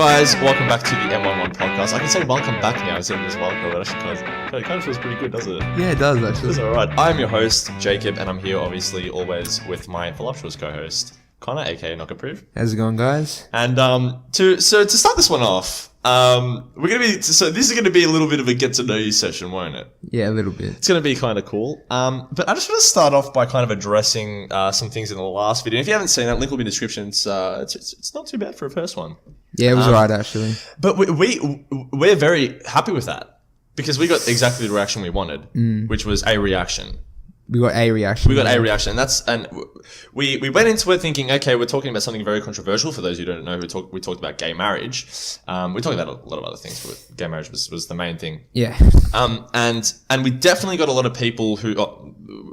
guys, welcome back to the M11 Podcast. I can say welcome back now instead of just welcome, but actually kind of feels pretty good, doesn't it? Yeah, it does actually. It's alright. I'm your host, Jacob, and I'm here obviously always with my voluptuous co-host, Connor, aka Knock Approve. How's it going, guys? And to start this one off, this is gonna be a little bit of a get to know you session, won't it? Yeah, a little bit. It's gonna be kind of cool. But I just want to start off by kind of addressing some things in the last video. If you haven't seen that, link will be in the description. It's not too bad for a first one. Yeah, it was alright actually. But we're very happy with that because we got exactly the reaction we wanted, which was a reaction. We got a reaction. And we went into it thinking, okay, we're talking about something very controversial. For those who don't know, we talked about gay marriage. We talked about a lot of other things, but gay marriage was the main thing. Yeah. And we definitely got a lot of people who,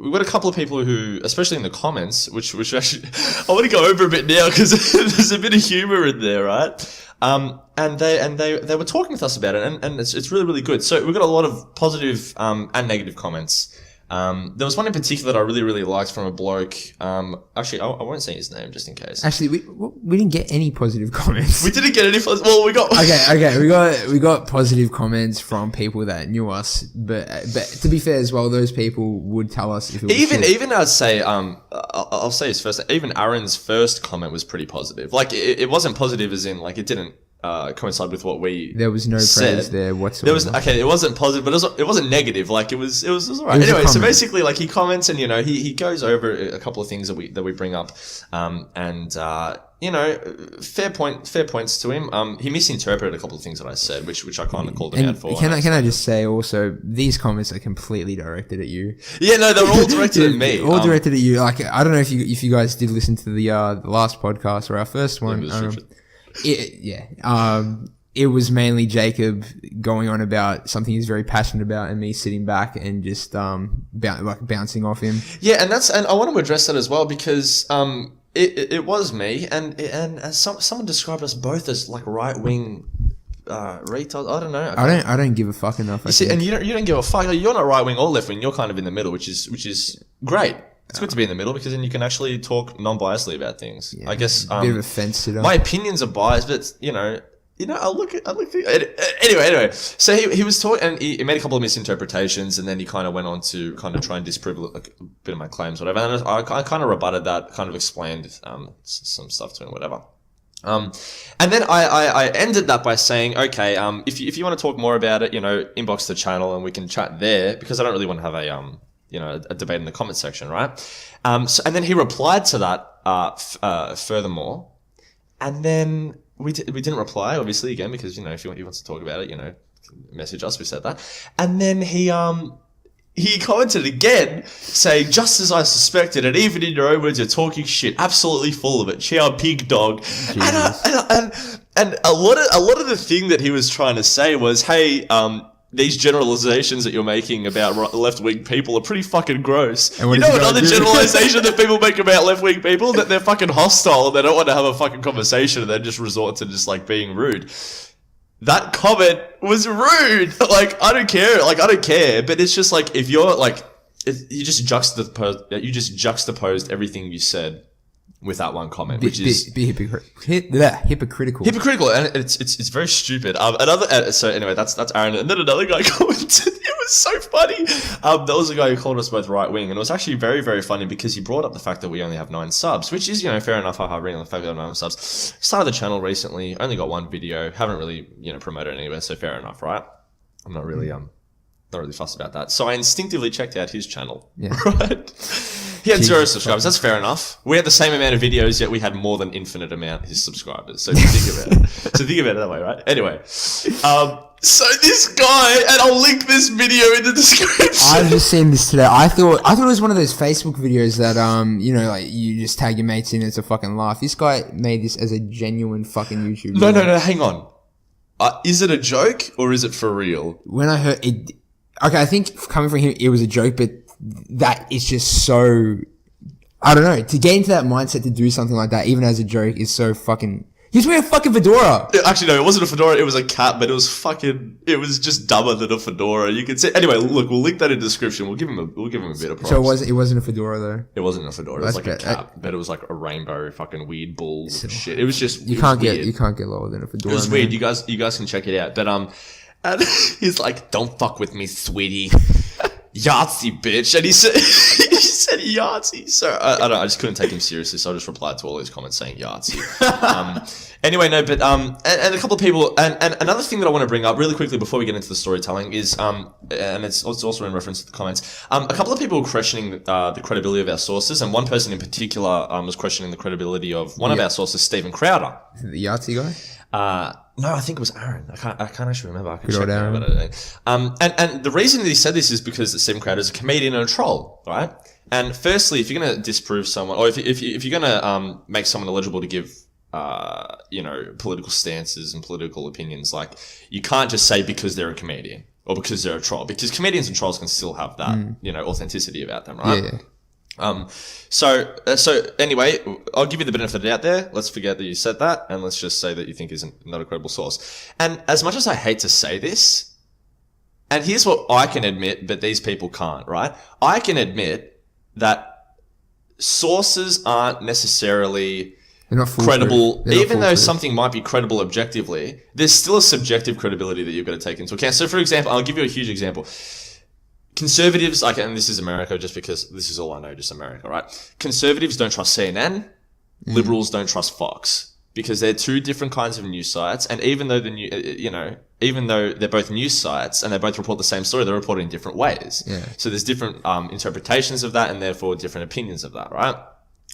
we got a couple of people who, especially in the comments, which actually, I want to go over a bit now because there's a bit of humor in there, right? And they were talking with us about it, and it's really, really good. So we got a lot of positive, and negative comments. There was one in particular that I really, really liked from a bloke. Actually, I won't say his name just in case. Actually, we didn't get any positive comments. We didn't get any. Well, we got. Okay. We got positive comments from people that knew us, but to be fair as well, those people would tell us if it was even I'd say I'll say his first. Even Aaron's first comment was pretty positive. Like it wasn't positive as in like it didn't coincide with what we there was no said. praise there whatsoever. It wasn't positive, but it wasn't negative. Like it was alright. Anyway, so basically, like he comments and he goes over a couple of things that we bring up, fair points to him. He misinterpreted a couple of things that I said, which I kind of called him out for. Can I just say also, these comments are completely directed at you. Yeah, no, they're all directed at me. All directed at you. Like I don't know if you guys did listen to the last podcast or our first one. It was mainly Jacob going on about something he's very passionate about, and me sitting back and just bouncing off him. Yeah, and I want to address that as well because it was me, and as someone described us both as like right wing retards. I don't know. I don't give a fuck enough. You see, and you don't give a fuck. You're not right wing or left wing. You're kind of in the middle, which is great. It's good to be in the middle because then you can actually talk non-biasedly about things. Yeah, I guess a bit of a fence sitter. My opinions are biased, but I look anyway. So he was talking, and he made a couple of misinterpretations, and then he kind of went on to kind of try and disprove a bit of my claims, whatever. And I kind of rebutted that, kind of explained some stuff to him, whatever. And then I ended that by saying, okay, if you want to talk more about it, inbox the channel and we can chat there because I don't really want to have a debate in the comment section, right? And then he replied to that, furthermore, and then we didn't reply, obviously, again, because, if he wants to talk about it, message us, we said that. And then he commented again saying, just as I suspected, and even in your own words, you're talking shit, absolutely full of it. Chow pig dog. And a lot of the thing that he was trying to say was, hey, these generalizations that you're making about left-wing people are pretty fucking gross. Another generalization that people make about left-wing people? That they're fucking hostile and they don't want to have a fucking conversation and they just resort to just like being rude. That comment was rude. Like, I don't care. But it's just like, if you're like, you just juxtaposed everything you said with that one comment, which is hypocritical. Hypocritical, and it's very stupid. So anyway, that's Aaron, and then another guy commented. It was so funny. There was a guy who called us both right wing, and it was actually very, very funny because he brought up the fact that we only have 9 subs, which is fair enough. Reading the fact that we have 9 subs. Started the channel recently, only got 1 video, haven't really promoted it anywhere, so fair enough, right? I'm not really fussed about that. So I instinctively checked out his channel. Yeah. Right. He had 0 subscribers. That's fair enough. We had the same amount of videos, yet we had more than infinite amount of his subscribers. So think about it that way, right? Anyway, so this guy, and I'll link this video in the description. I've just seen this today. I thought it was one of those Facebook videos that like you just tag your mates in. It's a fucking laugh. This guy made this as a genuine fucking YouTube video. No, hang on. Is it a joke or is it for real? When I heard it, okay, I think coming from him, it was a joke, but that is just so, I don't know, to get into that mindset to do something like that, even as a joke, is so fucking, He was wearing a fucking fedora. Actually, no, it wasn't a fedora. It was a cap, but it was just dumber than a fedora. You could say. Anyway, look, we'll link that in the description. We'll give him a bit of props. So it wasn't a fedora though. It wasn't a fedora. It was like a cap, but it was like a rainbow fucking weird ball shit. It was just you can't get lower than a fedora. It was weird. You guys can check it out. But and he's like, "Don't fuck with me, sweetie." Yahtzee, bitch. And he said Yahtzee. So I don't know, I just couldn't take him seriously, so I just replied to all his comments saying Yahtzee. Anyway, no, but and a couple of people, and another thing that I want to bring up really quickly before we get into the storytelling is and it's also in reference to the comments. A couple of people were questioning the credibility of our sources, and one person in particular was questioning the credibility of one of our sources, Stephen Crowder. The Yahtzee guy? No, I think it was Aaron. I can't actually remember. I can check it. And the reason that he said this is because Stephen Crowder is a comedian and a troll, right? And firstly, if you're going to disprove someone, or if you're going to make someone eligible to give political stances and political opinions, like, you can't just say because they're a comedian or because they're a troll, because comedians and trolls can still have that authenticity about them, right? Yeah. So anyway, I'll give you the benefit of the doubt there. Let's forget that you said that, and let's just say that you think isn't not a credible source. And as much as I hate to say this, and here's what I can admit, but these people can't, right? I can admit that sources aren't necessarily credible, even though something might be credible objectively. There's still a subjective credibility that you've got to take into account. So, for example, I'll give you a huge example. Conservatives, and this is America just because this is all I know, just America, right? Conservatives don't trust CNN. Liberals don't trust Fox because they're two different kinds of news sites. And even though even though they're both news sites and they both report the same story, they're reported in different ways. Yeah. So there's different interpretations of that and therefore different opinions of that, right?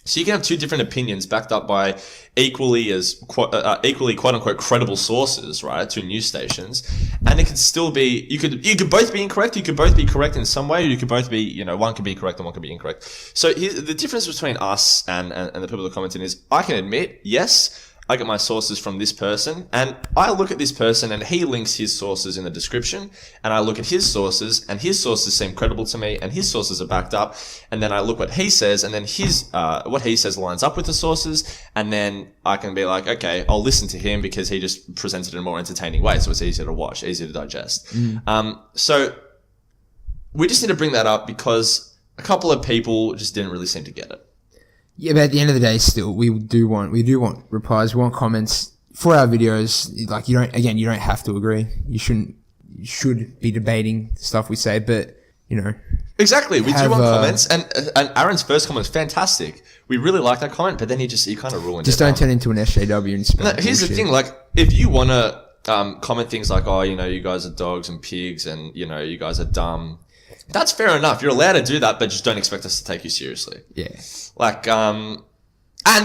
So you can have two different opinions backed up by equally quote unquote credible sources, right? Two news stations, and it could still be you could both be incorrect. You could both be correct in some way. Or you could both be one could be correct and one could be incorrect. So the difference between us and the people that are commenting is I can admit yes. I get my sources from this person, and I look at this person and he links his sources in the description, and I look at his sources and his sources seem credible to me and his sources are backed up, and then I look what he says and then his what he says lines up with the sources, and then I can be like, okay, I'll listen to him because he just presents it in a more entertaining way, so it's easier to watch, easier to digest. So we just need to bring that up because a couple of people just didn't really seem to get it. Yeah, but at the end of the day, still, we do want replies. We want comments for our videos. Like, you don't have to agree. You should be debating stuff we say, but, Exactly. We do want comments. And Aaron's first comment was fantastic. We really like that comment, but then he kind of ruined it. Just don't turn into an SJW and spell. No, here's the thing. Like, if you want to comment things like, oh, you guys are dogs and pigs and, you guys are dumb, that's fair enough. You're allowed to do that, but just don't expect us to take you seriously. Yeah. Like, and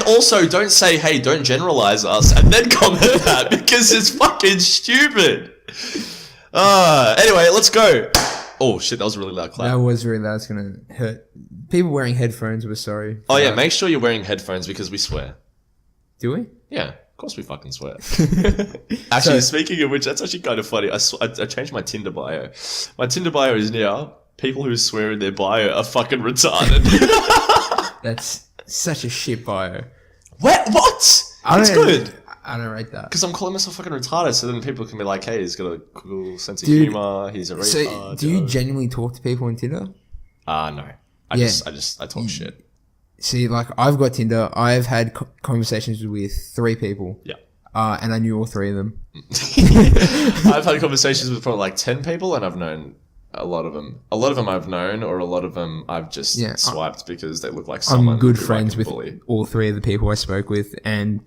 also don't say, hey, don't generalize us and then comment that because it's fucking stupid. Anyway, let's go. Oh shit, that was a really loud clap. That was really loud. It's going to hurt. People wearing headphones, we're sorry. Oh yeah, make sure you're wearing headphones because we swear. Do we? Yeah. Of course we fucking swear. Actually, speaking of which, that's actually kind of funny. I changed my Tinder bio. My Tinder bio is now, people who swear in their bio are fucking retarded. That's such a shit bio. What? It's good. I don't rate that. Because I'm calling myself fucking retarded, so then people can be like, hey, he's got a cool sense of humor, he's a retard. So, do you genuinely talk to people on Tinder? No. I talk shit. See, like, I've got Tinder. I've had conversations with 3 people. Yeah. And I knew all 3 of them. I've had conversations with probably like 10 people, and I've known a lot of them. A lot of them I've known, or a lot of them I've just swiped because they look like someone. I'm good friends with all 3 of the people I spoke with, and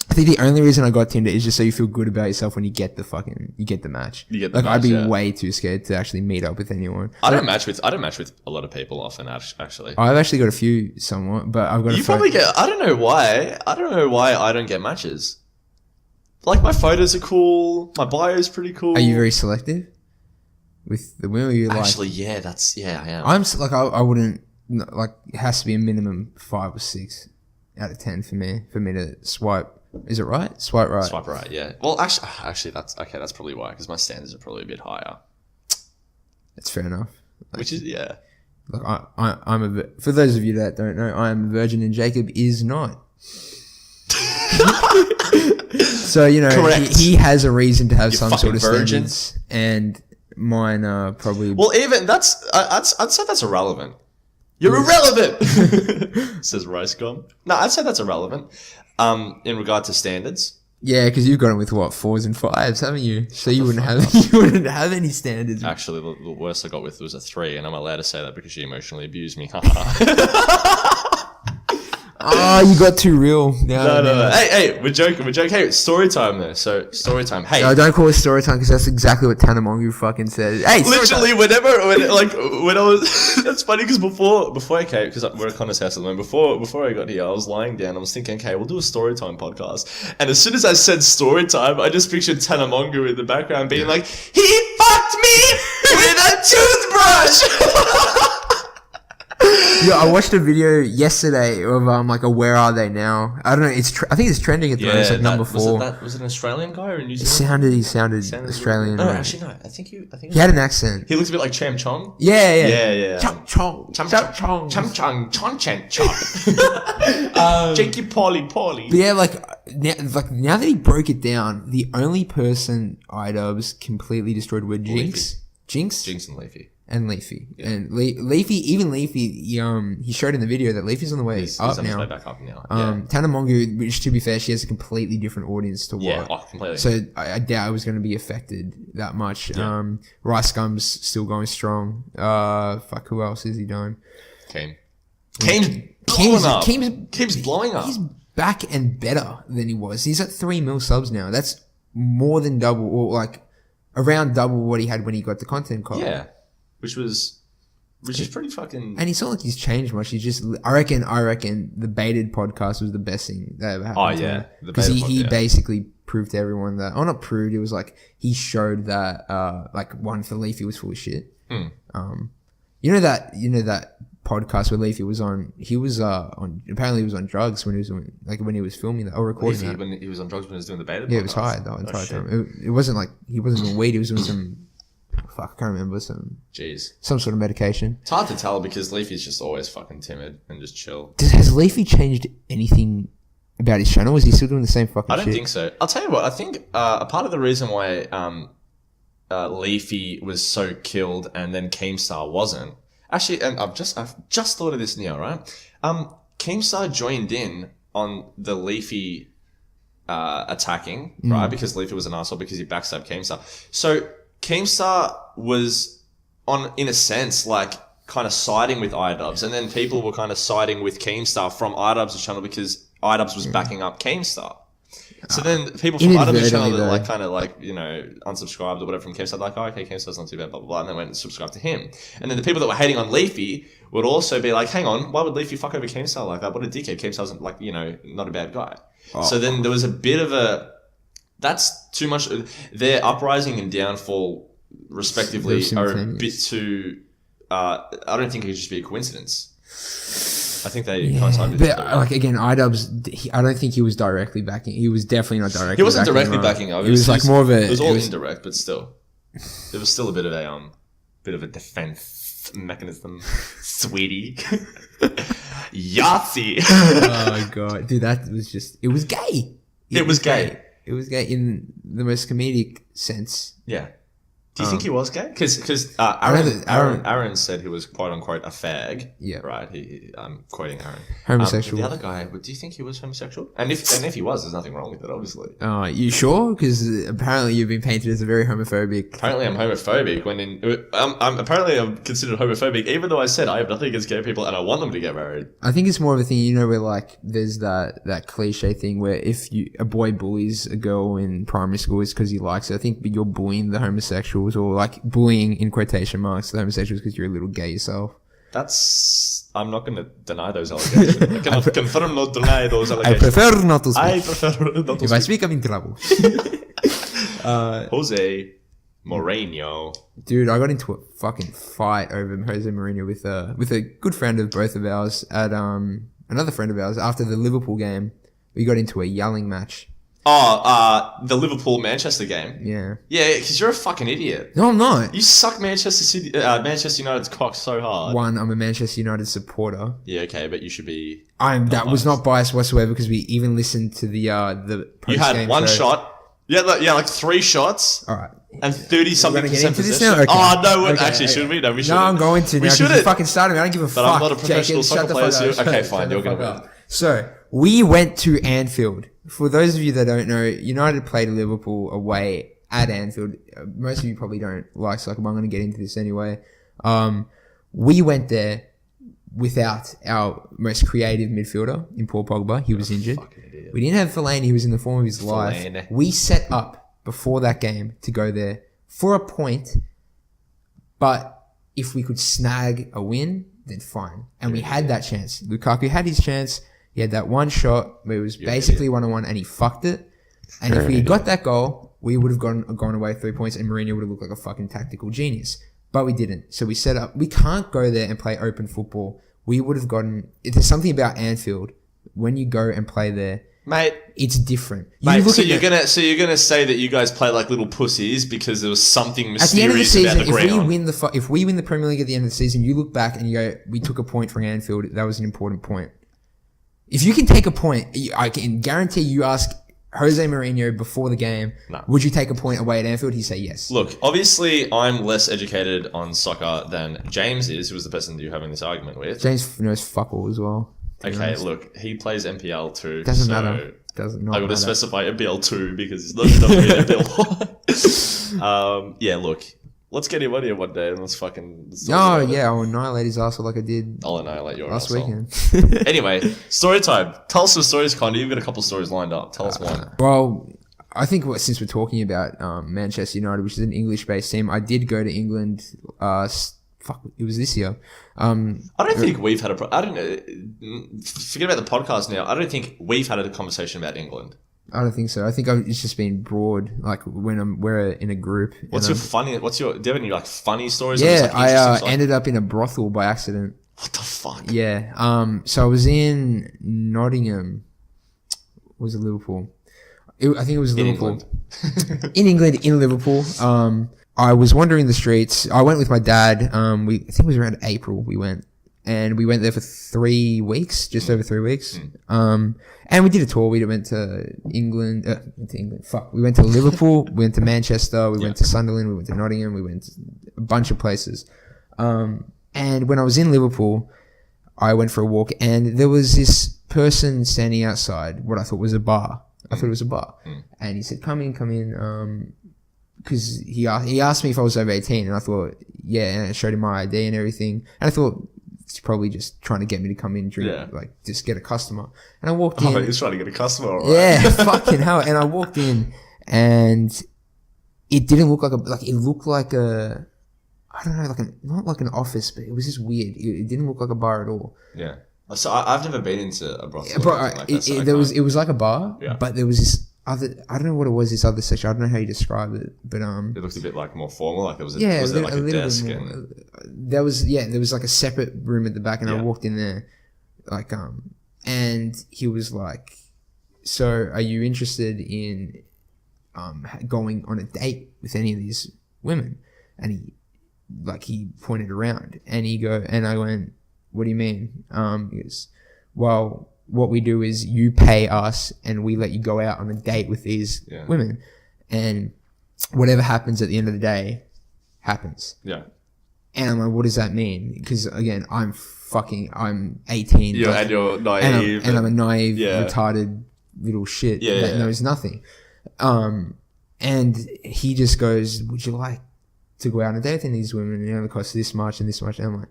I think the only reason I got Tinder is just so you feel good about yourself when you get the match. I'd be way too scared to actually meet up with anyone. I don't match with a lot of people often, actually. I've actually got a few somewhat, but I've got I don't know why I don't get matches. Like, my photos are cool, my bio's pretty cool. Are you very selective with the women you like? Actually, yeah, I am. I'm like, I wouldn't, like, it has to be a minimum 5 or 6 out of 10 for me to swipe. Is it right? Swipe right. Swipe right, yeah. Well, actually, that's okay. That's probably why, because my standards are probably a bit higher. That's fair enough. Like, which is, yeah. Look, for those of you that don't know, I am a virgin and Jacob is not. So, he has a reason to have some sort of virgin. standards, and mine are probably... Well, even I'd say that's irrelevant. You're irrelevant, says Rice Gum. No, I'd say that's irrelevant in regard to standards. Yeah, because you've got it with, 4s and 5s, haven't you? So you wouldn't have any standards. Actually, the worst I got with was a 3, and I'm allowed to say that because she emotionally abused me. Oh, you got too real. No. Hey, we're joking. Hey, it's story time though. So story time. Hey, no, don't call it story time because that's exactly what Tanamongu fucking said. Hey, literally, when I was, that's funny because before I came, because we're at Connor's house at the moment. Before I got here, I was lying down. I was thinking, okay, we'll do a story time podcast. And as soon as I said story time, I just pictured Tanamongu in the background being like, he fucked me with a toothbrush. Yeah, I watched a video yesterday of a Where Are They Now? I don't know. I think it's trending at the moment. It's like number 4. Was it an Australian guy or a New Zealand? He sounded Australian. No, actually no. I think he had an accent. He looked a bit like Cham Chong. Yeah. Cham Chong. Jakey Polly. But yeah, now that he broke it down, the only person iDubbbz completely destroyed were Jinx. Jinx and Leafy. And Leafy. Yeah. And Leafy, he showed in the video that Leafy's on the way He's up on his now. way back up now. Tanamongu, which to be fair, she has a completely different audience to what. Yeah, completely. So I doubt I was going to be affected that much. Yeah. Rice Gum's still going strong. Who else is he doing? Keem's blowing up. He's back and better than he was. He's at 3 mil subs now. That's more than double, or around double what he had when he got the content call. Yeah. Which is pretty fucking... And it's not like he's changed much. He's just... I reckon the Baited podcast was the best thing that ever happened. Oh, yeah. Because he basically proved to everyone that... Oh, not proved. It was he showed that, one for Leafy was full of shit. Mm. You know that podcast where Leafy was on... He was apparently he was on drugs when he was when he was filming that or recording Leafy, that. when he was on drugs when he was doing the Baited podcast? Yeah, it was high the entire time. It wasn't he wasn't on weed. He was doing some... Fuck, I can't remember some sort of medication. It's hard to tell because Leafy's just always fucking timid and just chill. Has Leafy changed anything about his channel? Is he still doing the same fucking shit? I don't think so. I'll tell you what, I think a part of the reason why Leafy was so killed and then Keemstar wasn't. Actually, and I've just thought of this now, right? Keemstar joined in on the Leafy attacking, right? Because Leafy was an asshole because he backstabbed Keemstar. So Keemstar was in a sense, kind of siding with iDubbbz, and then people were kind of siding with Keemstar from iDubbbz's channel because iDubbbz was backing up Keemstar. So then people from iDubbbz's channel that unsubscribed or whatever from Keemstar, okay, Keemstar's not too bad, blah, blah, blah, and then went and subscribed to him. And then the people that were hating on Leafy would also be like, hang on, why would Leafy fuck over Keemstar like that? What a dickhead. Keemstar's not a bad guy. So then there was a bit of that's too much. Their uprising and downfall, respectively, are a bit too. I don't think it could just be a coincidence. I think they coincide with each other. Again, iDubbbz, I don't think he was directly backing. He was definitely not directly. He wasn't directly backing up. It was more of a. It was all indirect, but still, there was still a bit of a defense mechanism, sweetie. Yahtzee. Oh my god, dude, that was just. It was gay. It was gay. It was gay in the most comedic sense. Yeah. Do you think he was gay? Because Aaron said he was quote unquote a fag. Yeah. Right. I'm quoting Aaron. Homosexual. The other guy, do you think he was homosexual? And if he was, there's nothing wrong with it, obviously. You sure? Because apparently you've been painted as a very homophobic. Apparently I'm homophobic I'm considered homophobic, even though I said I have nothing against gay people and I want them to get married. I think it's more of a thing, where there's that cliche thing where if a boy bullies a girl in primary school, it's because he likes her. I think you're bullying the homosexual. Or bullying in quotation marks the homosexuals because you're a little gay yourself. I'm not going to deny those allegations. I cannot confirm nor deny those allegations. I prefer not to speak. If I speak, I'm in trouble. Jose Mourinho. Dude, I got into a fucking fight over Jose Mourinho with a good friend of both of ours at another friend of ours after the Liverpool game. We got into a yelling match. The Liverpool-Manchester game. Yeah. Yeah, because you're a fucking idiot. No, I'm not. You suck Manchester United's cock so hard. One, I'm a Manchester United supporter. Yeah, okay, but you should be... That was not biased whatsoever because we even listened to the post-game You had one shot. Yeah, like 3 shots. All right. And 30-something% possession. Okay. Oh, no, Okay, actually, should we? No, we shouldn't. No, I'm going to now because you fucking started me. I don't give a fuck. But I'm not a professional Jake, soccer player. Okay, fine, Shut you're the going to fuck win. up. So, we went to Anfield. For those of you that don't know, United played Liverpool away at Anfield. Most of you probably don't like soccer, but I'm going to get into this anyway. We went there without our most creative midfielder in Paul Pogba. He was injured. We didn't have Fellaini. He was in the form of his life. We set up before that game to go there for a point, but if we could snag a win, then fine. And we had that chance. Lukaku had his chance. He had that one shot where it was basically 1-on-1 and he fucked it. And if we had got that goal, we would have gone away 3 points and Mourinho would have looked like a fucking tactical genius. But we didn't. So we set up. We can't go there and play open football. We would have gotten... There's something about Anfield. When you go and play there, mate, it's different. So you're gonna say that you guys play like little pussies because there was something mysterious at the end of the season, about the ground. if we win the Premier League at the end of the season, you look back and you go, "We took a point from Anfield. That was an important point." If you can take a point, I can guarantee you ask Jose Mourinho before the game, would you take a point away at Anfield? He'd say yes. Look, obviously, I'm less educated on soccer than James is, who was the person you're having this argument with. James knows fuck all as well. Okay, look, he plays MPL 2. Doesn't matter. I got to specify MPL 2 because it's not really MPL 1. Yeah, look, let's get him on here one day and let's fucking... I'll annihilate his arsehole like I did I'll annihilate your last weekend. weekend. Anyway, story time. Tell us some stories, Condi. You've got a couple stories lined up. Tell us one. Well, I think since we're talking about Manchester United, which is an English-based team, I did go to England... it was this year. I don't think we've had I don't know. Forget about the podcast now. I don't think we've had a conversation about England. I don't think so. I think it's just been broad, like when we're in a group. Do you have any like funny stories? Yeah, I ended up in a brothel by accident. What the fuck? Yeah. So I was in Nottingham. Was it Liverpool? I think it was Liverpool. In England, in Liverpool. I was wandering the streets. I went with my dad. I think it was around April we went. And we went there for 3 weeks, just over 3 weeks. And we did a tour. We went to England. We went to Liverpool. We went to Manchester. We went to Sunderland. We went to Nottingham. We went to a bunch of places. And when I was in Liverpool, I went for a walk and there was this person standing outside what I thought was a bar. And he said, come in. Because he asked me if I was over 18 and I thought, yeah, and I showed him my ID and everything. And I thought, he's probably just trying to get me to come in and drink, like just get a customer. And I walked in. Oh, he's trying to get a customer, all right. Yeah, fucking hell. And I walked in and it didn't look it looked like I don't know, not like an office, but it was just weird. It didn't look like a bar at all. Yeah. So I've never been into a brothel. It was like a bar, but there was this other, I don't know what it was, this other section. I don't know how you describe it, but it looked a bit like more formal, like was there like a desk and there was like a separate room at the back and I walked in there and he was like, so are you interested in going on a date with any of these women? And he pointed around and I went, what do you mean? He goes, well, what we do is you pay us and we let you go out on a date with these women, and whatever happens at the end of the day happens. Yeah. And I'm like, what does that mean? Because again, I'm 18. And you're naive. And I'm a naive, retarded little shit that knows nothing. And he just goes, would you like to go out on a date with these women? And it costs this much and this much. And I'm like,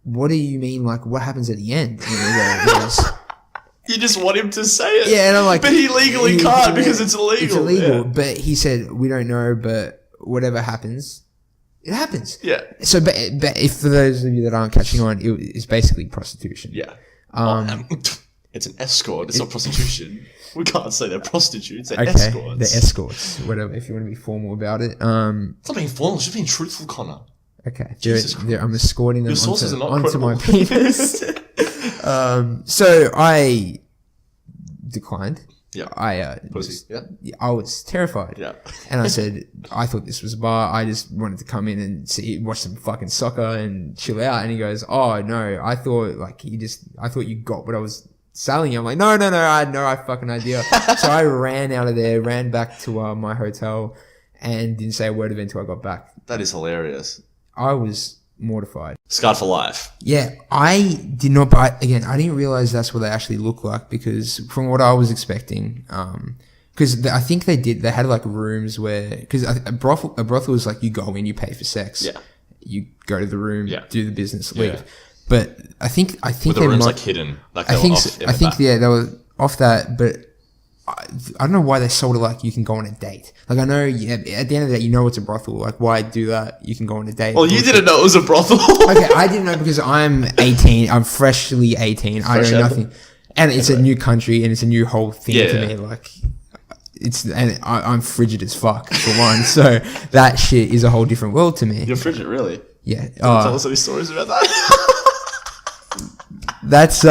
what do you mean? Like, what happens at the end? You just want him to say it. Yeah, and I'm like... But he legally can't because it's illegal. It's illegal, but he said, we don't know, but whatever happens, it happens. Yeah. So, but if for those of you that aren't catching on, it's basically prostitution. Yeah. It's an escort. It's not prostitution. We can't say they're prostitutes. They're escorts. They're escorts. Whatever, if you want to be formal about it. It's not being formal. It's just being truthful, Connor. Okay. I'm escorting them onto my penis. Yeah. So I declined. Pussy. Yeah. I was terrified. Yeah. And I said, I thought this was a bar. I just wanted to come in and watch some fucking soccer and chill out. And he goes, oh no, I thought you got what I was selling you. I'm like, no, I had no fucking idea. So I ran out of there, ran back to my hotel, and didn't say a word of it until I got back. That is hilarious. I was mortified. Scarred for life. Yeah, I did not, but again, I didn't realize that's what they actually look like, because from what I was expecting, because I think they had like rooms where, because a brothel is like you go in, you pay for sex. Yeah. You go to the room, do the business, leave. Yeah. But I think the room's like hidden. Like they were off that, but I don't know why they sold it like you can go on a date. Like I know, at the end of the day, you know it's a brothel. Like why do that? You can go on a date. Well, you didn't know it was a brothel. Okay, I didn't know because I'm 18. I'm freshly 18. I know nothing, and it's a new country and it's a new whole thing to me. Like I'm frigid as fuck for one, so that shit is a whole different world to me. You're frigid, really? Yeah. Tell us any stories about that. That's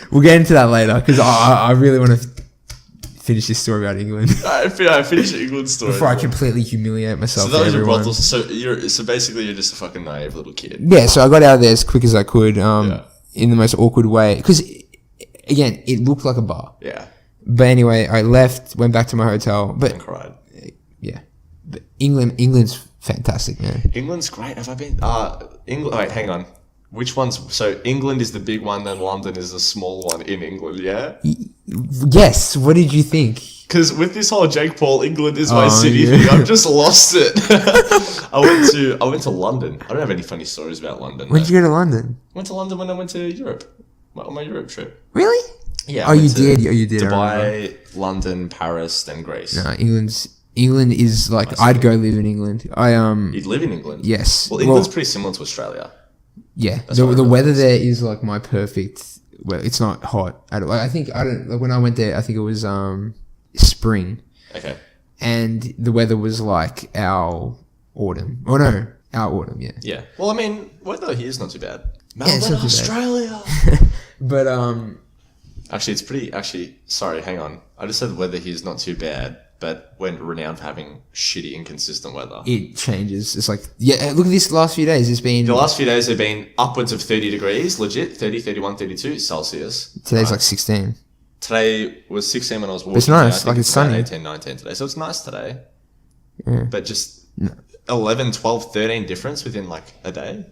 we'll get into that later because I really want to finish this story about England. Finish the England story before I completely humiliate myself. So that was your brothel. So basically you're just a fucking naive little kid. Yeah. So I got out of there as quick as I could, in the most awkward way, because again it looked like a bar. Yeah. But anyway, I left, went back to my hotel, but and cried. Yeah. But England's fantastic, man. England's great. Have I been? England. Wait, hang on. Which one's... So, England is the big one, then London is the small one in England, yeah? Yes. What did you think? Because with this whole Jake Paul, England is my city thing, I've just lost it. I went to London. I don't have any funny stories about London. When did you go to London? I went to London when I went to Europe. On my Europe trip. Really? Yeah. You did? You did. Dubai, London, Paris, then Greece. No, England is like... I'd go live in England. You'd live in England? Yes. Well, England's pretty similar to Australia. Yeah, the weather there is like my perfect. Well, it's not hot at all. Like, when I went there, I think it was spring. Okay. And the weather was like our autumn. Oh no, our autumn. Yeah. Yeah. Well, I mean, weather here is not too bad. Melbourne, Australia. But Actually, it's pretty. Actually, sorry. Hang on. I just said the weather here is not too bad. But we're renowned for having shitty, inconsistent weather. It changes. It's like, look at this last few days. It's been... The last few days have been upwards of 30 degrees, legit, 30, 31, 32 Celsius. Today's like 16. Today was 16 when I was walking. It's nice, like it's sunny. 18, 19 today. So it's nice today. Yeah. But just 11, 12, 13 difference within like a day.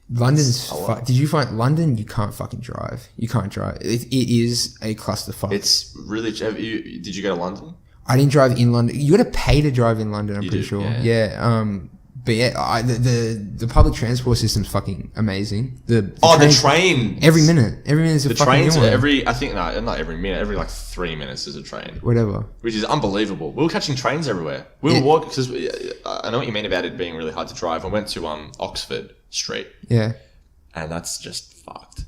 London's... Did you find... London, you can't fucking drive. You can't drive. It is a clusterfuck. It's really... Did you go to London? I didn't drive in London. You got to pay to drive in London, I'm pretty sure. Yeah. But yeah, the public transport system's fucking amazing. The train. Every minute is a fucking new one. I think, no, not every minute. Every like 3 minutes is a train. Whatever. Which is unbelievable. We were catching trains everywhere. We were walking, because I know what you mean about it being really hard to drive. I went to Oxford Street. Yeah. And that's just fucked.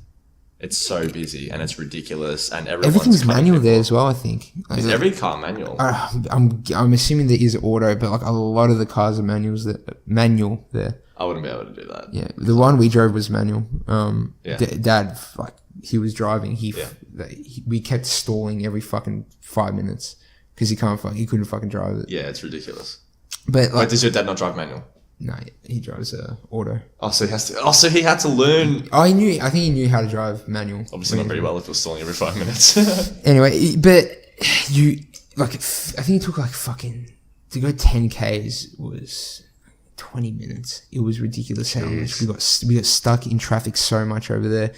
It's so busy and it's ridiculous, and everything's manual there as well. I think is every car manual. I'm assuming there is auto, but like a lot of the cars are manual there. I wouldn't be able to do that. Yeah, the one we drove was manual. Dad, like he was driving. We kept stalling every fucking 5 minutes because he couldn't fucking drive it. Yeah, it's ridiculous. But like, wait, does your dad not drive manual? No, he drives auto. So he had to learn. I think he knew how to drive manual. Obviously not very well if it was stalling every 5 minutes. Anyway, but I think it took like fucking to go 10Ks was 20 minutes. It was ridiculous how much we got stuck in traffic so much over there.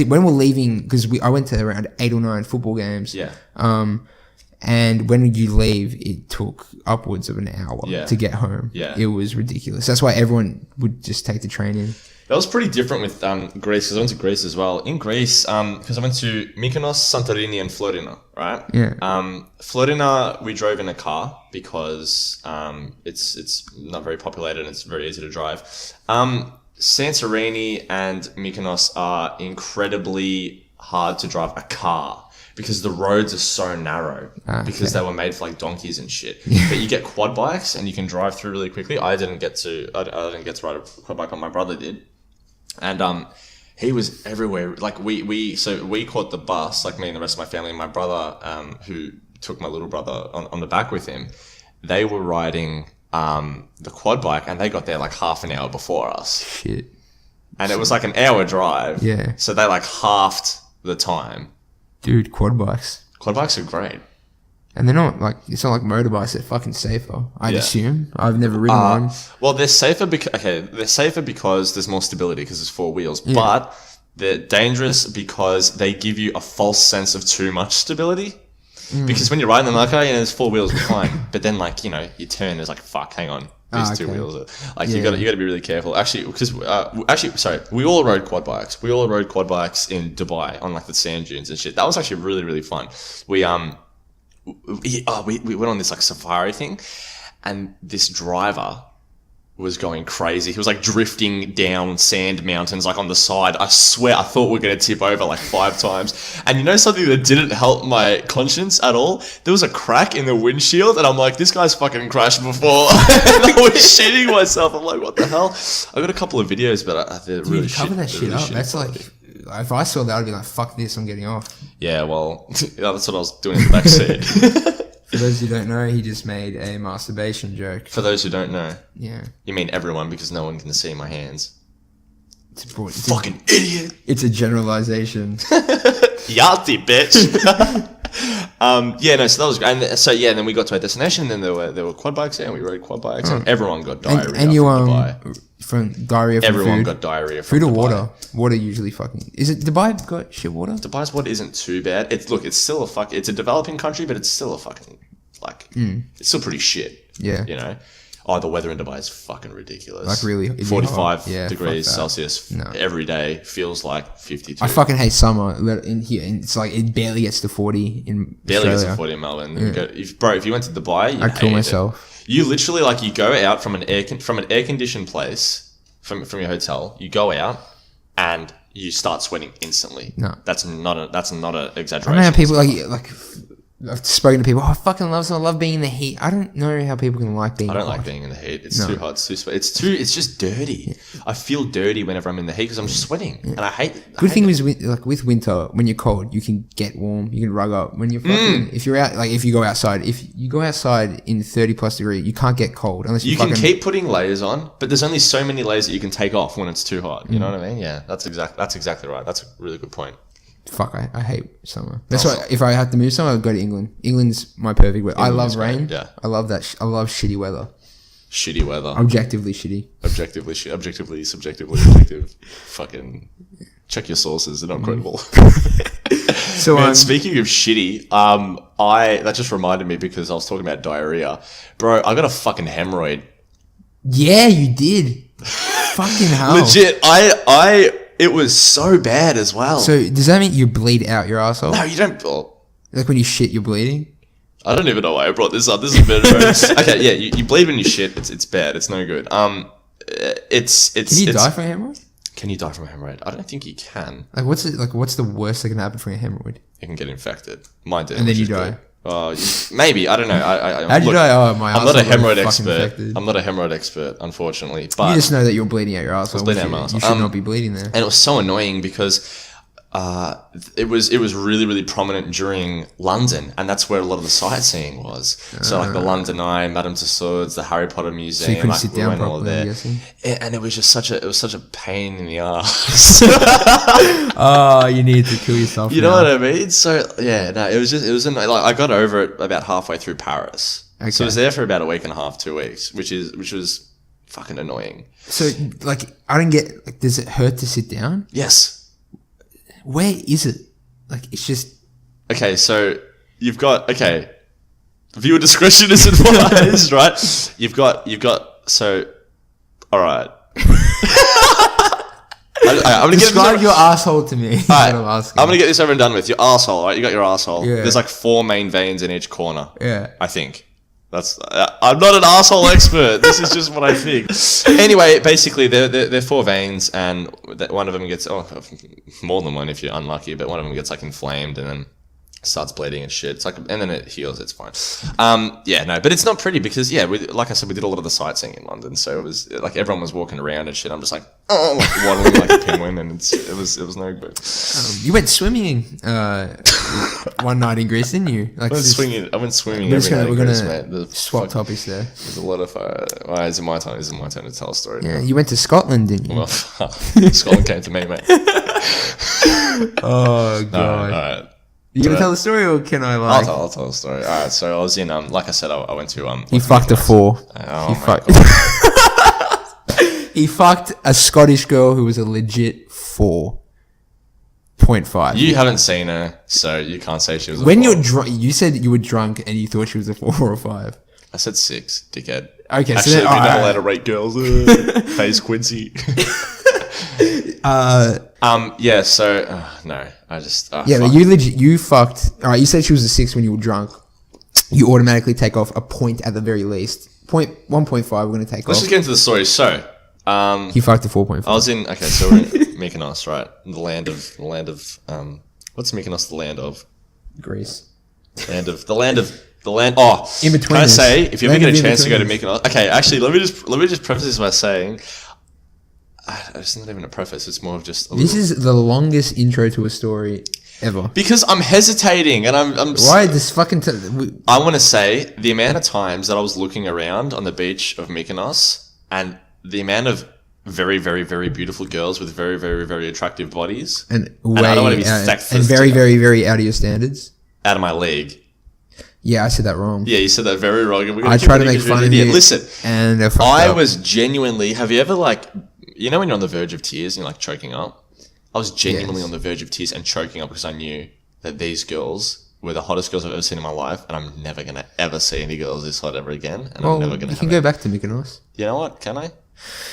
When we're leaving, because I went to around 8 or 9 football games. Yeah. And when you leave, it took upwards of an hour to get home. Yeah. It was ridiculous. That's why everyone would just take the train in. That was pretty different with Greece, because I went to Greece as well. In Greece, because I went to Mykonos, Santorini, and Florina, right? Yeah. Florina, we drove in a car because it's not very populated and it's very easy to drive. Santorini and Mykonos are incredibly hard to drive a car, because the roads are so narrow, because they were made for like donkeys and shit. But you get quad bikes and you can drive through really quickly. I didn't get to ride a quad bike, but my brother did. And He was everywhere. Like we caught the bus, like me and the rest of my family, and my brother, who took my little brother on the back with him. They were riding the quad bike, and they got there like half an hour before us. Shit. And it was like an hour drive. Yeah. So they like halved the time. Dude, quad bikes. Quad bikes are great. And they're not like, it's not like motorbikes, they're fucking safer, I'd assume. I've never ridden one. Well, they're safer because there's more stability because there's 4 wheels. Yeah. But they're dangerous because they give you a false sense of too much stability. Because when you're riding them, like, oh, yeah, there's 4 wheels, we're fine. But then, like, you know, you turn, there's like, fuck, hang on. These 2 wheels are, like, you gotta be really careful. Actually, because, we all rode quad bikes. We all rode quad bikes in Dubai on, like, the sand dunes and shit. That was actually really, really fun. We went on this, like, safari thing, and this driver was going crazy. He was like drifting down sand mountains, like on the side. I swear, I thought we were going to tip over like 5 times. And you know something that didn't help my conscience at all? There was a crack in the windshield, and I'm like, this guy's fucking crashed before. And I was shitting myself. I'm like, what the hell? I got a couple of videos, but they're really shit. Cover that shit up. That's like, if I saw that, I'd be like, fuck this, I'm getting off. Yeah, well, that's what I was doing in the back seat. For those who don't know, he just made a masturbation joke. For those who don't know. Yeah. You mean everyone, because no one can see my hands. It's fucking idiot. It's a generalization. Yahtzee, bitch. Yeah, no, so that was great. And so, yeah, then we got to our destination, and then there were quad bikes there, and we rode quad bikes, and everyone got diarrhea. And you, from diarrhea from everyone food? Got diarrhea from food or Dubai. Water? Water usually fucking... Is it Dubai got shit water? Dubai's water isn't too bad. It's still it's a developing country, but it's still a fucking, like, it's still pretty shit. Yeah. You know? Oh, the weather in Dubai is fucking ridiculous. Like really... 45 degrees Celsius every day feels like 52. I fucking hate summer in here. And it's like, it barely gets to 40 in Barely Australia. gets to 40 in Melbourne. Yeah. If you went to Dubai, I'd kill myself. You literally, like, you go out from an air-conditioned place, from your hotel, you go out, and you start sweating instantly. No. That's not a exaggeration. I don't know how people, like... I've spoken to people. I fucking love being in the heat. I don't know how people can like being. I don't like being in the heat. It's too hot. It's too sweaty. It's just dirty. I feel dirty whenever I'm in the heat because I'm sweating, and I hate. Good thing is with winter, when you're cold, you can get warm. You can rug up. When you're fucking, if you're out, like if you go outside, in 30+ degree, you can't get cold unless you can keep putting layers on, but there's only so many layers that you can take off when it's too hot. You know what I mean? Yeah, that's exactly right. That's a really good point. Fuck, I hate summer. That's why if I had to move somewhere, I'd go to England. England's my perfect weather. I love rain. Yeah. I love that. I love shitty weather. Shitty weather. Objectively shitty. Objectively, subjectively objective. Fucking check your sources. They're not credible. So, man, speaking of shitty, that just reminded me because I was talking about diarrhea. Bro, I got a fucking hemorrhoid. Yeah, you did. Fucking hell. Legit, it was so bad as well. So, does that mean you bleed out your asshole? No, you don't. Like when you shit, you're bleeding? I don't even know why I brought this up. This is better. Okay, yeah, you bleed when you shit. It's bad. It's no good. Can you die from a hemorrhoid? Can you die from a hemorrhoid? I don't think you can. Like, what's the worst that can happen from a hemorrhoid? You can get infected. Mine did. And then you die. Maybe, I don't know. How'd you die? Oh, my I'm not a hemorrhoid expert. Infected. I'm not a hemorrhoid expert, unfortunately. But you just know that you're bleeding out your asshole. Bleeding out my asshole. You should not be bleeding there. And it was so annoying because it was really, really prominent during London, and that's where a lot of the sightseeing was. So like the London Eye, Madame Tussauds, the Harry Potter Museum, so you couldn't like, sit down all properly, there. And it was just such a pain in the ass. Oh, you need to kill yourself. You know what I mean? So yeah, no, it was like I got over it about halfway through Paris. Okay. So I was there for about a week and a half, 2 weeks, which was fucking annoying. So like I don't get, like, does it hurt to sit down? Yes. Where is it? Like, it's just... Okay, so you've got... Okay. Viewer discretion is advised, right? You've got... So... Alright. I'm gonna Describe your asshole to me. Alright, I'm gonna get this over and done with. Your asshole, right? You got your asshole. Yeah. There's like 4 main veins in each corner. Yeah. I think. I'm not an asshole expert. This is just what I think. Anyway, basically, they're 4 veins, and one of them gets more than one if you're unlucky, but one of them gets like inflamed, and then starts bleeding and shit. It's like, and then it heals. It's fine. But it's not pretty because like I said, we did a lot of the sightseeing in London, so it was like everyone was walking around and shit. I'm just like, waddling like a penguin, and it was no good. You went swimming one night in Greece, didn't you? Like I went swimming. We're gonna swap topics there. There's a lot of. Is it my turn? Is it my turn to tell a story? Yeah, you went to Scotland, didn't you? Well, Scotland came to me, mate. Oh god! No, all right. You gonna tell the story, or can I like? I'll tell the story. All right, so I was in like I said, I went to He fucked a 4. He fucked a Scottish girl who was a legit 4.5. You haven't seen her, so you can't say she was a 4. When you're drunk, you said you were drunk and you thought she was a 4 or a 5. I said 6, dickhead. Okay, actually, so we're not allowed to rate girls. Face Quincy. Yeah. So no, I just but you fucked. All right, you said she was a 6 when you were drunk. You automatically take off a point at the very least. 1.5. We're gonna take off. Let's just get into the story. So, he fucked a 4.5. I was in. Okay, so we're in Mykonos, right? The land of. What's Mykonos the land of? Greece. The land. Oh, in between. Can I say if you ever get a chance to go to Mykonos? Okay, actually, let me just preface this by saying. It's not even a preface. It's more of just. This is the longest intro to a story ever. Because I'm hesitating, and I'm. Why this fucking? I want to say the amount of times that I was looking around on the beach of Mykonos, and the amount of very, very, very beautiful girls with very, very, very attractive bodies, and I don't want to be sexist, and very, very, very out of your standards, out of my league. Yeah, I said that wrong. Yeah, you said that very wrong. I tried to make fun of you. Listen, and I was genuinely. Have you ever you know when you're on the verge of tears and you're like choking up? I was genuinely on the verge of tears and choking up because I knew that these girls were the hottest girls I've ever seen in my life, and I'm never gonna ever see any girls this hot ever again. And I'm never gonna. You can go back to Mykonos. You know what? Can I?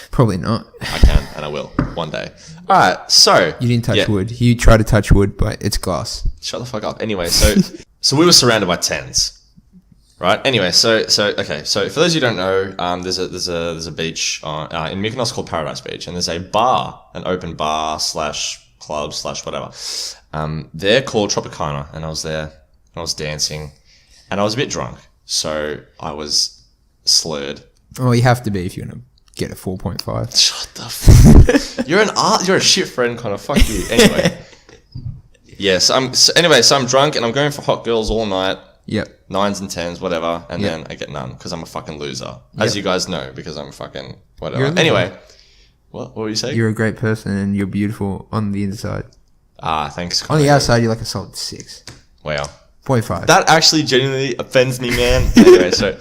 Probably not. I can, and I will one day. All right, so you didn't touch wood. You tried to touch wood, but it's glass. Shut the fuck up. Anyway, so we were surrounded by tens. Right. Anyway, so okay. So for those of you who don't know, there's a beach in Mykonos called Paradise Beach, and there's a bar, an open bar / club / whatever. They're called Tropicana, and I was there, and I was dancing, and I was a bit drunk, so I was slurred. Oh, you have to be if you're gonna get a 4.5. Shut the fuck. You're a shit friend, kind of. Fuck you. Anyway. Yes. So I'm drunk and I'm going for hot girls all night. Yep. 9s and 10s, whatever, and then I get none because I'm a fucking loser, as you guys know, because I'm fucking whatever. Anyway, what were you saying? You're a great person and you're beautiful on the inside. Thanks. On the outside, you're like a solid 6. Wow. 0.5. That actually genuinely offends me, man. Anyway, so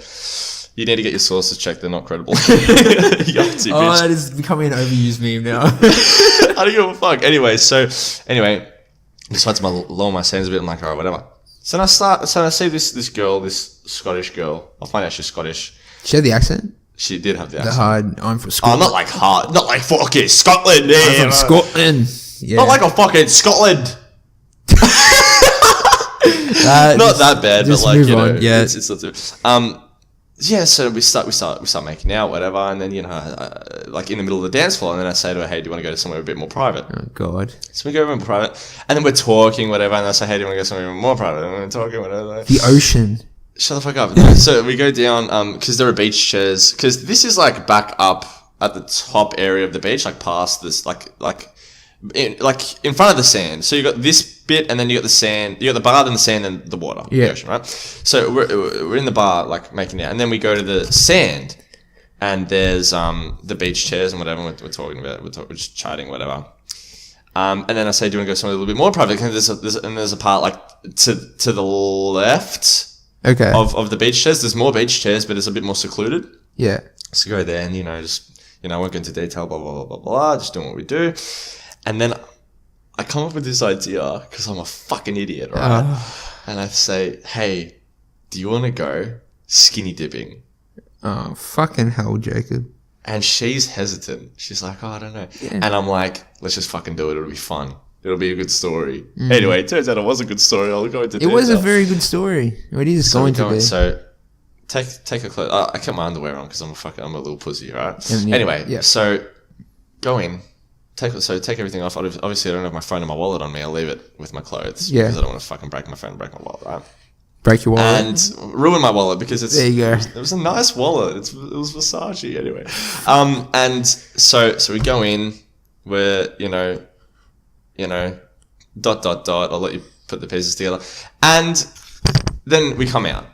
you need to get your sources checked; they're not credible. Yahtzee, bitch. That is becoming an overused meme now. I don't give a fuck. Anyway, just wanted to lower my standards a bit. I'm like, all right, whatever. So I see this girl, this Scottish girl. I'll find out she's Scottish. She had the accent? She did have the accent. I'm from Scotland. Oh, not like hard. Not like fucking Scotland. Yeah, I'm from Scotland. Yeah. Not like a fucking Scotland. Not that bad, but like, you know. Yeah. It's not too... Yeah, so we start making out, whatever, and then, you know, like in the middle of the dance floor, and then I say to her, hey, do you want to go to somewhere a bit more private? Oh, God. So we go over more private, and then we're talking, whatever, and I say, hey, do you want to go somewhere more private? And we're talking, whatever. The ocean. Shut the fuck up. So we go down, because there are beach chairs, because this is like back up at the top area of the beach, like past this, in front of the sand. So you got this bit, and then you got the sand. You got the bar, then the sand, and the water, the ocean, right? So we're in the bar, like making out, and then we go to the sand, and there's the beach chairs and whatever. We're talking about, we're just chatting, whatever. And then I say, do you want to go somewhere a little bit more private? And there's a part like to the left, of the beach chairs. There's more beach chairs, but it's a bit more secluded. Yeah. So go there, and I won't go into detail, blah blah blah blah blah. Just doing what we do. And then I come up with this idea because I'm a fucking idiot, right? And I say, hey, do you want to go skinny dipping? Oh, fucking hell, Jacob. And she's hesitant. She's like, oh, I don't know. Yeah. And I'm like, let's just fucking do it. It'll be fun. It'll be a good story. Anyway, it turns out it was a good story. I'll go into detail. It was a very good story. What is it going to be? So take a close. I kept my underwear on because I'm a little pussy, right? Anyway, so go in. take everything off. Obviously, I don't have my phone and my wallet on me. I'll leave it with my clothes. Yeah. Because I don't want to fucking break my phone and break my wallet, right? Break your wallet. And ruin my wallet because there you go. It was a nice wallet. It was Versace anyway. And so we go in. We're, I'll let you put the pieces together. And then we come out.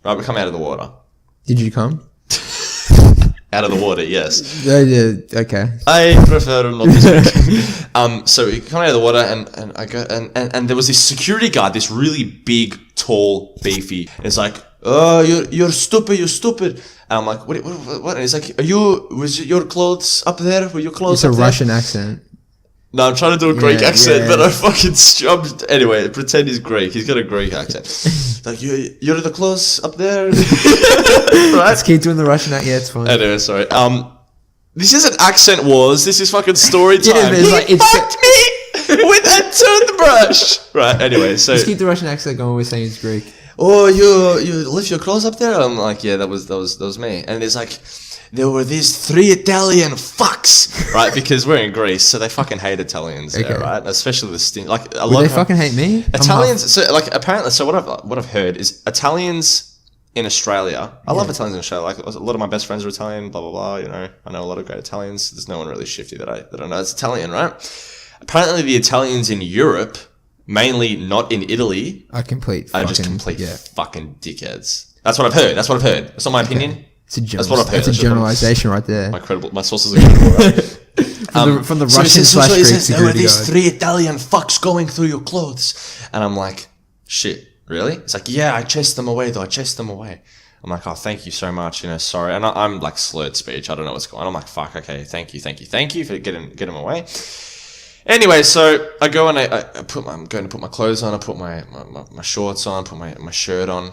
Right? We come out of the water. Did you come? Out of the water, yes. Yeah, okay. I prefer not to speak. So we come out of the water, and I go, and there was this security guard, this really big, tall, beefy. And it's like, oh, you're stupid, And I'm like, what? And he's like, was your clothes up there? Were your clothes up there? It's a Russian accent. No, I'm trying to do a Greek accent, but I fucking anyway, pretend he's Greek. He's got a Greek accent. Like, you're the clothes up there? Right? Let's keep doing the Russian accent. Yeah, it's fine. Anyway, sorry. This isn't accent wars. This is fucking story time. He fucked me with a toothbrush. Right, anyway, so... Just keep the Russian accent going. We're saying it's Greek. Oh, you left your clothes up there? I'm like, yeah, that was me. And it's like... There were these 3 Italian fucks, right? Because we're in Greece, so they fucking hate Italians there, right? Especially the stink. Like a lot. They fucking hate me. Italians. So like apparently, so what I've heard is Italians in Australia. I love Italians in Australia. Like a lot of my best friends are Italian. Blah blah blah. I know a lot of great Italians. There's no one really shifty that I know is Italian, right? Apparently, the Italians in Europe, mainly not in Italy, are just complete fucking dickheads. That's what I've heard. That's not my opinion. That's what I've heard. It's a generalization right there. My sources are credible, right? from the Russian /Greek there were these 3 Italian fucks going through your clothes. And I'm like, shit, really? It's like, yeah, I chased them away, though. I'm like, oh, thank you so much, sorry. And I'm like slurred speech. I don't know what's going on. I'm like, fuck, okay, thank you for getting them away. Anyway, so I go and I'm going to put my clothes on. I put my shorts on, put my shirt on.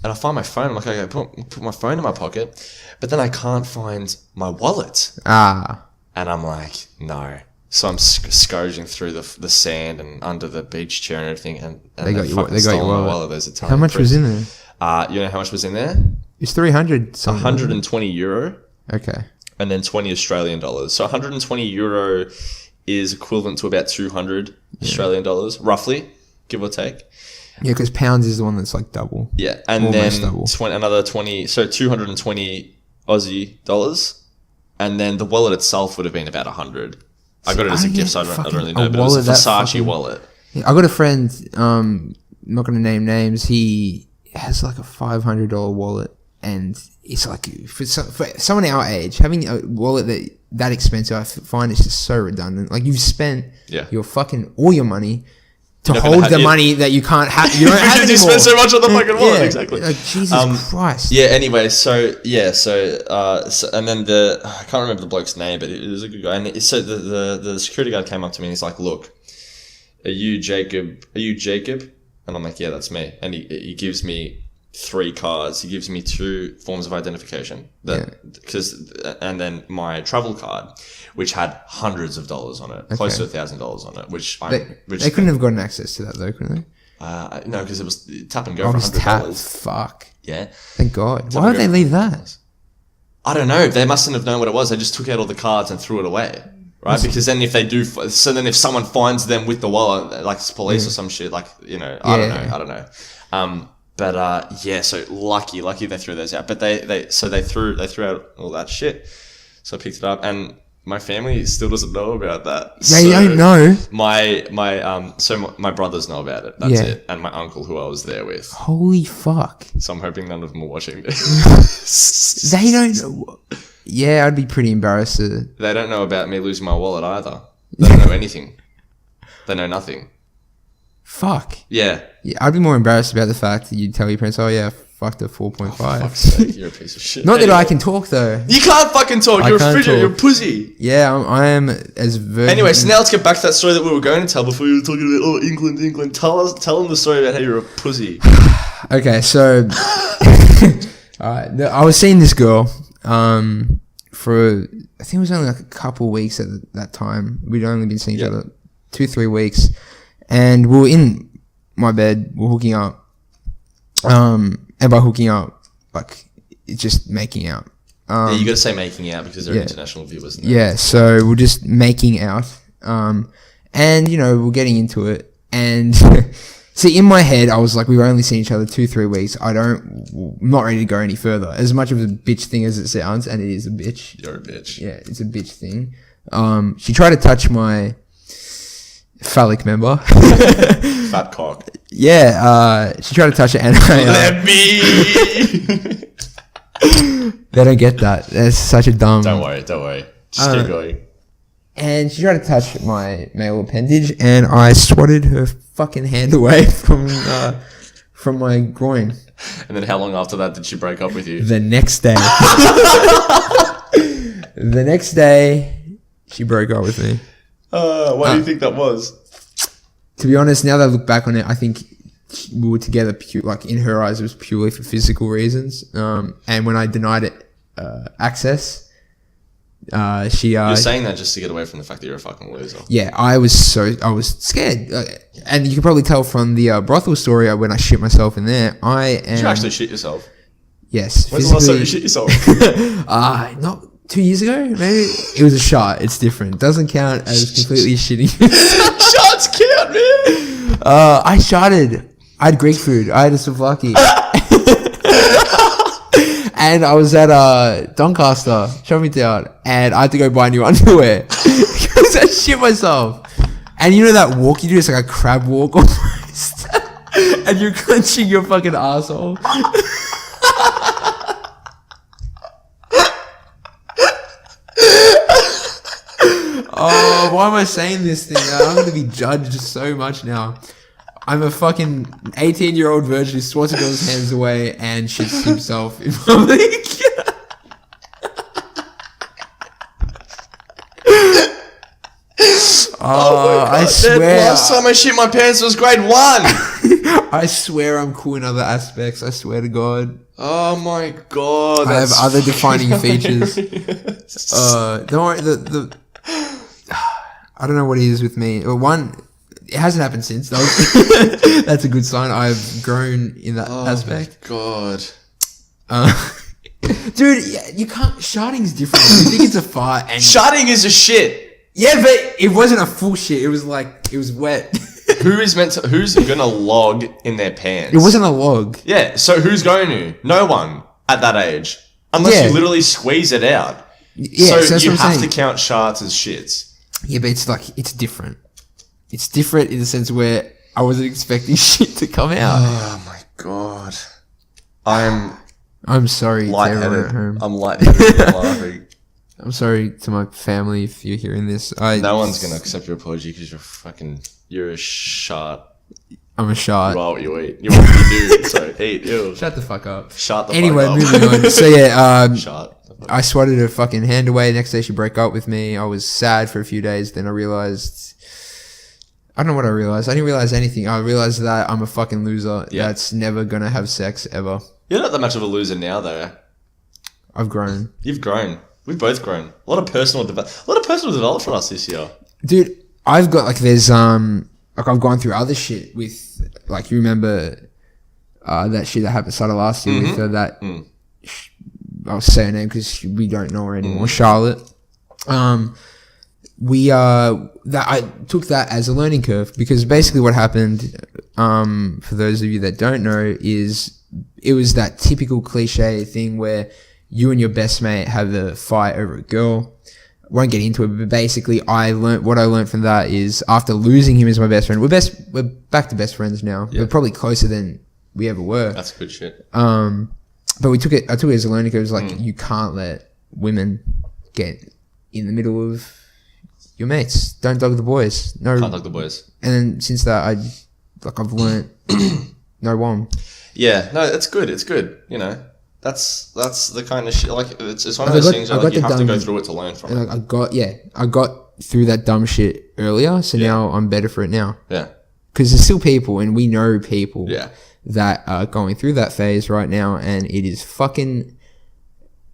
And I find my phone. I'm like, okay, put my phone in my pocket. But then I can't find my wallet. And I'm like, no. So I'm scourging through the sand and under the beach chair and everything. And they got your wallet. There's a ton. How much was in there? You know how much was in there? It's 300. 120 euro. Okay. And then 20 Australian dollars. So 120 euro is equivalent to about 200 Australian dollars, roughly, give or take. Yeah, because pounds is the one that's like double. Yeah, and then another 20, so 220 Aussie dollars, and then the wallet itself would have been about 100. I got it as a gift, so I don't really know, but it was a Versace wallet. Yeah, I got a friend, I'm not going to name names, he has like a $500 wallet, and it's like, for someone our age, having a wallet that expensive, I find it's just so redundant. Like, you've spent your fucking, all your money to hold the money that you can't have. You don't have anymore. You spend so much on the fucking wallet, exactly. Like, Jesus Christ. Yeah. Anyway, so and then I can't remember the bloke's name, but it was a good guy. And so the security guard came up to me and he's like, "Look, are you Jacob? And I'm like, "Yeah, that's me." And he gives me 3 cards. He gives me 2 forms of identification. And then my travel card, which had hundreds of dollars on it, close to $1,000 on it, which they couldn't have gotten access to that though, couldn't they? No, because it was tap and go for $100. Fuck. Yeah. Thank God. Why would they leave that? I don't know. They mustn't have known what it was. They just took out all the cards and threw it away. Right? Because then if they do, then if someone finds them with the wallet, like it's police or some shit, like, I don't know. But so lucky they threw those out. But they threw out all that shit. So I picked it up, and my family still doesn't know about that. They don't know. My brothers know about it. That's it, and my uncle who I was there with. Holy fuck! So I'm hoping none of them are watching this. They don't know. Yeah, I'd be pretty embarrassed. They don't know about me losing my wallet either. They don't know anything. They know nothing. Fuck. Yeah. I'd be more embarrassed about the fact that you'd tell your parents, oh yeah, fucked a 4.5. For fuck's sake, you're a piece of shit. Not that I can talk though. You can't fucking talk. You're a fidget. You're a pussy. Yeah, I am as virgin. Anyway, so now let's get back to that story that we were going to tell before we were talking about, England. Tell them the story about how you're a pussy. Okay, so I was seeing this girl for, I think it was only like a couple weeks at that time. We'd only been seeing each other 2-3 weeks. And we were in my bed, we were hooking up. And by hooking up, like, it's just making out. Yeah, you got to say making out because they're international viewers. Yeah, so we're just making out. And, you know, we're getting into it. And see, in my head, I was like, we were only seeing each other 2-3 weeks. I'm not ready to go any further. As much of a bitch thing as it sounds, and it is a bitch. You're a bitch. Yeah, it's a bitch thing. She tried to touch my phallic member. Fat cock. Yeah, she tried to touch it and let me. They don't get that. That's such a dumb... Don't worry. Just keep going. And she tried to touch my male appendage, and I swatted her fucking hand away from my groin. And then how long after that did she break up with you? The next day. The next day, she broke up with me. Why do you think that was? To be honest, now that I look back on it, I think we were together, in her eyes, it was purely for physical reasons. And when I denied it access, she... You're saying that just to get away from the fact that you're a fucking loser. Yeah, I was scared. And you can probably tell from the Brothel Story when I shit myself in there, Did you actually shit yourself? Yes. When's the last time you shit yourself? Not 2 years ago, maybe? It was a shot. It's different. Doesn't count as completely shitting. Shots count, man! I shotted. I had Greek food. I had a souvlaki. And I was at Doncaster, shopping town, and I had to go buy new underwear because I shit myself. And you know that walk you do? It's like a crab walk almost. And you're clenching your fucking asshole. Oh, why am I saying this thing? I'm going to be judged so much now. I'm a fucking 18-year-old virgin who swats a girl's hands away and shits himself in public. I swear. Last time I shit my pants was grade 1. I swear I'm cool in other aspects. I swear to God. Oh my God. I have other defining features. Don't worry. I don't know what it is with me. Well, one... It hasn't happened since. That's a good sign. I've grown in that aspect. Oh my God. Dude, you can't... Sharting's different. You think it's a fart and... Sharting is a shit. Yeah, but it wasn't a full shit. It was like... It was wet. Who's gonna log in their pants? It wasn't a log. Yeah, so who's going to? No one at that age. Unless you literally squeeze it out. Yeah, so you have to count sharts as shits. Yeah, but it's different. It's different in the sense where I wasn't expecting shit to come out. Oh my God. I'm sorry to everyone at home. I'm lightheaded laughing. I'm sorry to my family if you're hearing this. No one's going to accept your apology because you're a shart. I'm a shart. You are what you eat. You are what you do. So eat. Ew. Shut the fuck up. Shut the anyway, fuck up. Moving on. So yeah, Shut. I swatted her fucking hand away. Next day she broke up with me. I was sad for a few days. Then I realized... I don't know what I realized. I didn't realize anything. I realized that I'm a fucking loser that's never going to have sex ever. You're not that much of a loser now, though. I've grown. You've grown. We've both grown. A lot of personal development for us this year. Dude, I've got I've gone through other shit with, you remember that shit that happened started last year with that... I'll say her name because we don't know her anymore. Charlotte. I took that as a learning curve because basically what happened, for those of you that don't know, is it was that typical cliche thing where you and your best mate have a fight over a girl. I won't get into it, but basically what I learned from that is after losing him as my best friend, we're back to best friends now. Yeah. We're probably closer than we ever were. That's good shit. But I took it as a learning curve. It was you can't let women get in the middle of your mates. Don't dog the boys. No, can't dog the boys. And then since that, I've learned no one. Yeah, no, it's good. It's good. You know, that's the kind of shit. It's one of those things where you have to go through it to learn from. I got through that dumb shit earlier, so now I'm better for it now. Yeah, because there's still people, and we know people. Yeah. That are going through that phase right now, and it is fucking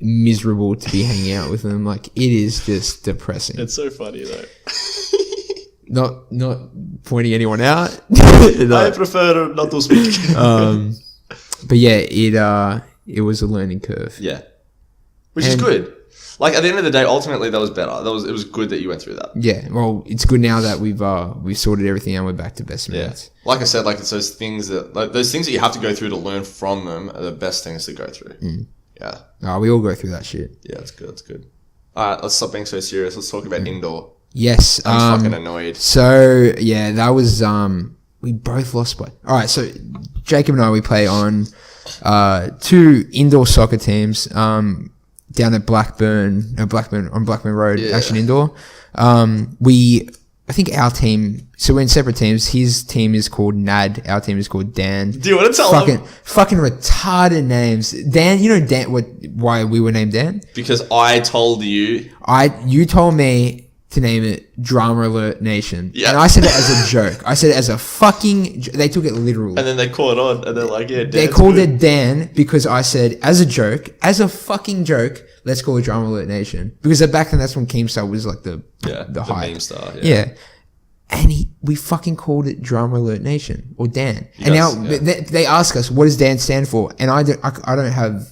miserable to be hanging out with them. It is just depressing. It's so funny though. Not pointing anyone out. I prefer not to speak. But yeah, it was a learning curve. Yeah. which is good. Like, at the end of the day, ultimately, that was better. It was good that you went through that. Yeah, well, it's good now that we've sorted everything and we're back to best mates. Yeah. Like I said, like, it's those things that you have to go through to learn from them are the best things to go through. Yeah. Oh, we all go through that shit. Yeah, it's good. It's good. All right, let's stop being so serious. Let's talk about indoor. Yes. I'm fucking annoyed. So, yeah, that was, we both lost by... All right, so Jacob and I, we play on 2 indoor soccer teams, down at Blackburn Road, Action Indoor. I think our team, so we're in separate teams. His team is called NAD. Our team is called Dan. Do you want to tell them? Fucking retarded names. Dan, you know Dan, why we were named Dan? Because I told you. You told me to name it Drama Alert Nation. Yeah. And I said it as a joke. I said it as a fucking... They took it literal. And then they caught on and they're like, yeah, Dan's They called it Dan because I said, as a fucking joke, let's call it Drama Alert Nation. Because back then, that's when Keemstar was like the hype. Meme star. Yeah. And we fucking called it Drama Alert Nation or Dan. They ask us, what does Dan stand for? And I don't have...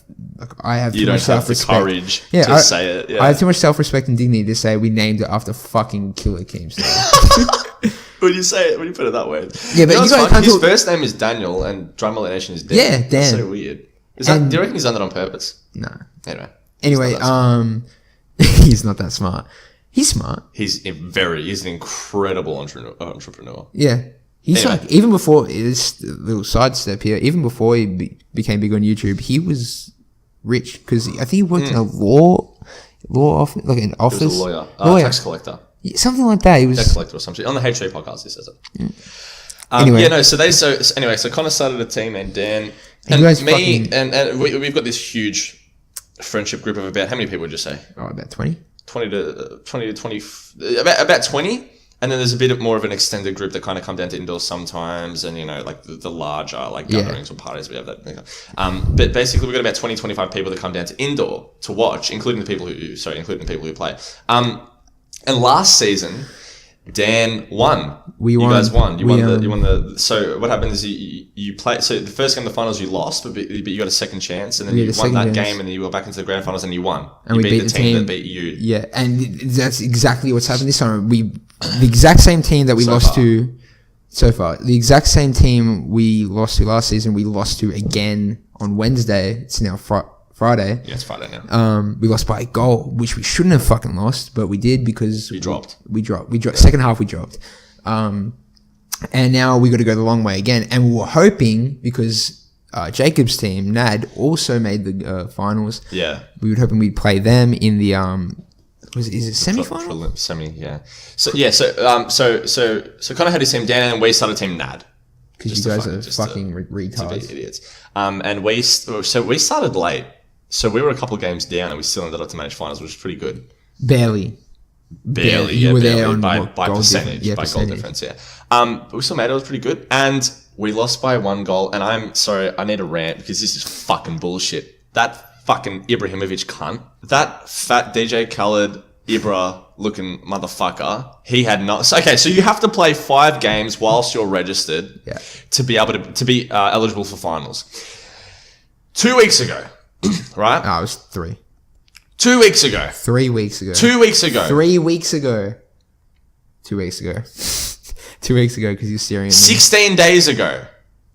I have too much self-respect. You don't have the courage to say it. Yeah. I have too much self-respect and dignity to say we named it after fucking Killer Keemstar. When you say it, when you put it that way. Yeah, but you guys his first name is Daniel and Drama Alert Nation is Dan. Yeah, Dan. That's so weird. Do you reckon he's done that on purpose? No. Anyway, he's not that smart. He's smart. He's an incredible entrepreneur. Yeah. He's like, even before this little sidestep here, even before he became big on YouTube, he was rich because I think he worked in a law office, like an office. He was a lawyer. Tax collector. Yeah, something like that. He was tax collector or something. On the H3 podcast, he says it. Anyway. So Connor started a team and Dan and me and we've got this huge friendship group of about, how many people would you say? Oh, about 20? 20 to 20, about 20. And then there's a bit more of an extended group that kind of come down to indoors sometimes. And, like the larger gatherings or parties we have that. But basically we've got about 20, 25 people that come down to indoor to watch, including the people who play. And last season, Dan won. You guys won. You won the. So what happened is you play. So the first game of the finals you lost, but you got a second chance, and then you won that game, and then you were back into the grand finals and you won. And you beat the team that beat you. Yeah, and that's exactly what's happened this time. The exact same team that we lost to so far. The exact same team we lost to last season. We lost to again on Wednesday. It's now Friday. Yeah, it's Friday now. We lost by a goal, which we shouldn't have fucking lost, but we did because we dropped. We dropped. Second half we dropped. And now we got to go the long way again. And we were hoping because Jacob's team, NAD, also made the finals. Yeah. We were hoping we'd play them in the is it semi-final? Semi, yeah. So kind of had his team Dan and we started team NAD. Because you guys are fucking retards. To be idiots. And we started late. So we were a couple of games down and we still ended up to manage finals, which is pretty good. Barely. You were there on by percentage, by goal difference, yeah. But we still made it. It was pretty good. And we lost by 1 goal. And I'm sorry, I need a rant because this is fucking bullshit. That fucking Ibrahimovic cunt. That fat DJ Khaled Ibra looking motherfucker. He had not. So you have to play 5 games whilst you're registered to be able to be eligible for finals. 2 weeks ago, right? Oh, it was 3. 2 weeks ago. 3 weeks ago. 2 weeks ago. 3 weeks ago. 2 weeks ago. 2 weeks ago because you're staring at me. 16 days ago